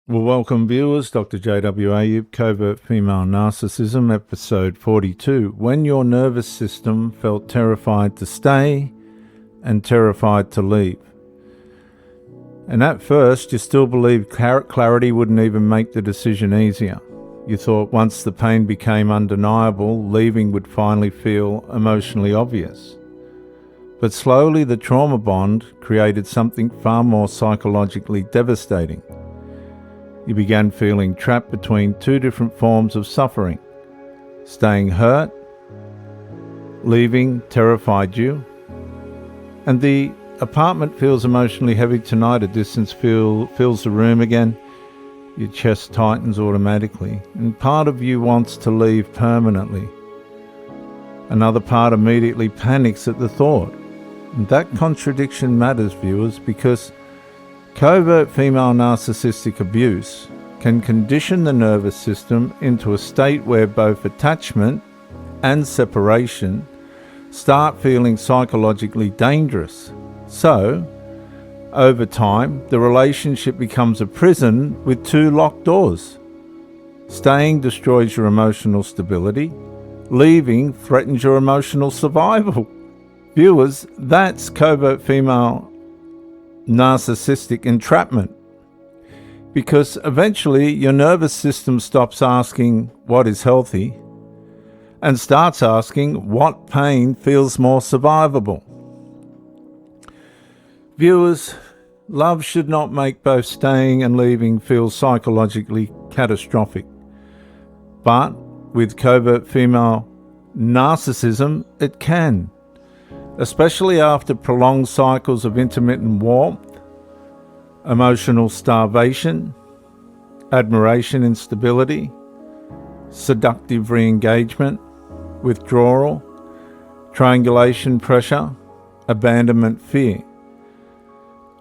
Well, welcome viewers, Dr. J.W. Ayub, Covert Female Narcissism, episode 42. When your nervous system felt terrified to stay and terrified to leave. And at first, you still believed clarity wouldn't even make the decision easier. You thought once the pain became undeniable, leaving would finally feel emotionally obvious. But slowly, the trauma bond created something far more psychologically devastating. You began feeling trapped between two different forms of suffering. Staying hurt, leaving terrified you, and the apartment feels emotionally heavy tonight. A distance fills the room again. Your chest tightens automatically, and part of you wants to leave permanently. Another part immediately panics at the thought. And that contradiction matters, viewers, because covert female narcissistic abuse can condition the nervous system into a state where both attachment and separation start feeling psychologically dangerous. So, over time, the relationship becomes a prison with two locked doors. Staying destroys your emotional stability. Leaving threatens your emotional survival. Viewers, that's covert female narcissistic entrapment. Because eventually your nervous system stops asking what is healthy and starts asking what pain feels more survivable. Viewers, love should not make both staying and leaving feel psychologically catastrophic. But with covert female narcissism, it can. Especially after prolonged cycles of intermittent warmth, emotional starvation, admiration instability, seductive re-engagement, withdrawal, triangulation pressure, abandonment fear.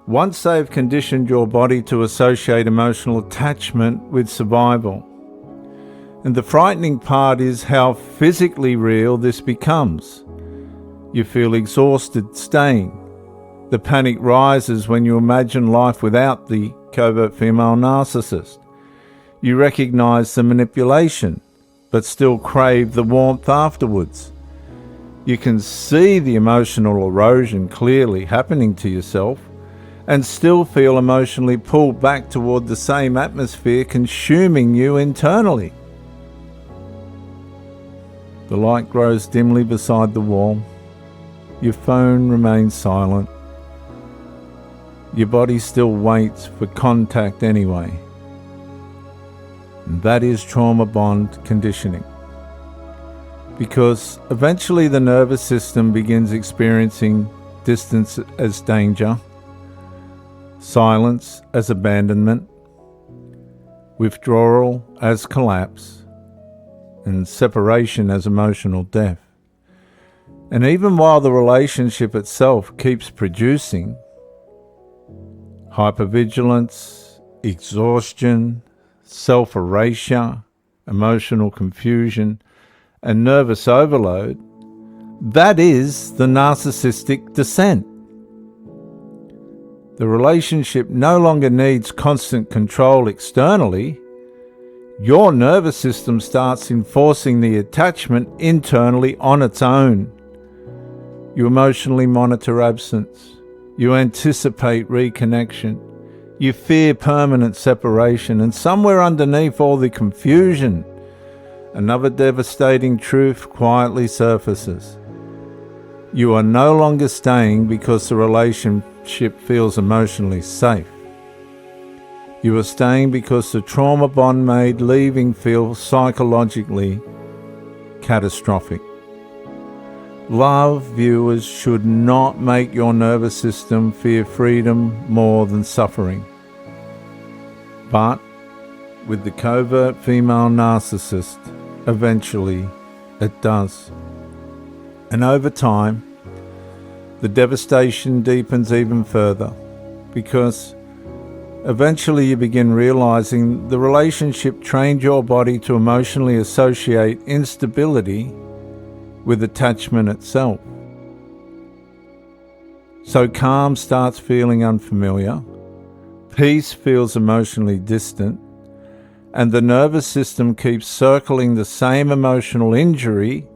Once they've conditioned your body to associate emotional attachment with survival. And the frightening part is how physically real this becomes. You feel exhausted staying. The panic rises when you imagine life without the covert female narcissist. You recognize the manipulation, but still crave the warmth afterwards. You can see the emotional erosion clearly happening to yourself and still feel emotionally pulled back toward the same atmosphere consuming you internally. The light grows dimly beside the wall. Your phone remains silent. Your body still waits for contact anyway. And that is trauma bond conditioning. Because eventually the nervous system begins experiencing distance as danger, silence as abandonment, withdrawal as collapse, and separation as emotional death. And even while the relationship itself keeps producing hypervigilance, exhaustion, self-erasure, emotional confusion, and nervous overload, that is the narcissistic descent. The relationship no longer needs constant control externally. Your nervous system starts enforcing the attachment internally on its own. You emotionally monitor absence. You anticipate reconnection. You fear permanent separation. And somewhere underneath all the confusion, another devastating truth quietly surfaces. You are no longer staying because the relationship feels emotionally safe. You are staying because the trauma bond made leaving feel psychologically catastrophic. Love, viewers, should not make your nervous system fear freedom more than suffering. But with the covert female narcissist, eventually it does. And over time, the devastation deepens even further because eventually you begin realizing the relationship trained your body to emotionally associate instability with attachment itself. So calm starts feeling unfamiliar, Peace feels emotionally distant, and the nervous system keeps circling the same emotional injury,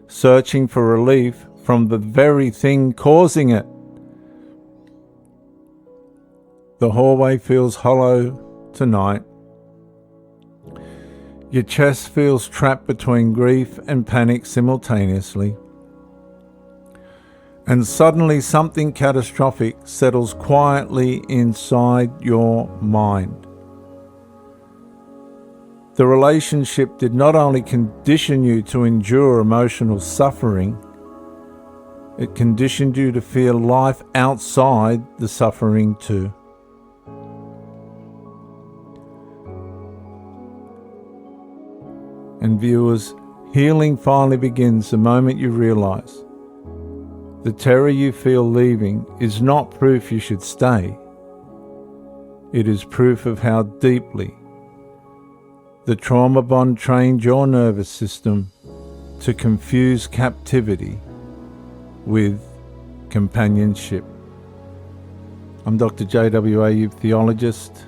searching for relief from the very thing causing it. The hallway feels hollow tonight. Your chest feels trapped between grief and panic simultaneously. And suddenly something catastrophic settles quietly inside your mind. The relationship did not only condition you to endure emotional suffering, it conditioned you to feel life outside the suffering too. And viewers, healing finally begins the moment you realize the terror you feel leaving is not proof you should stay. It is proof of how deeply the trauma bond trained your nervous system to confuse captivity with companionship. I'm Dr. J.W.A., youth theologist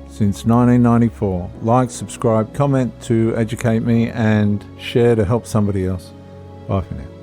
since 1994. Like, subscribe, comment to educate me, and share to help somebody else. Bye for now.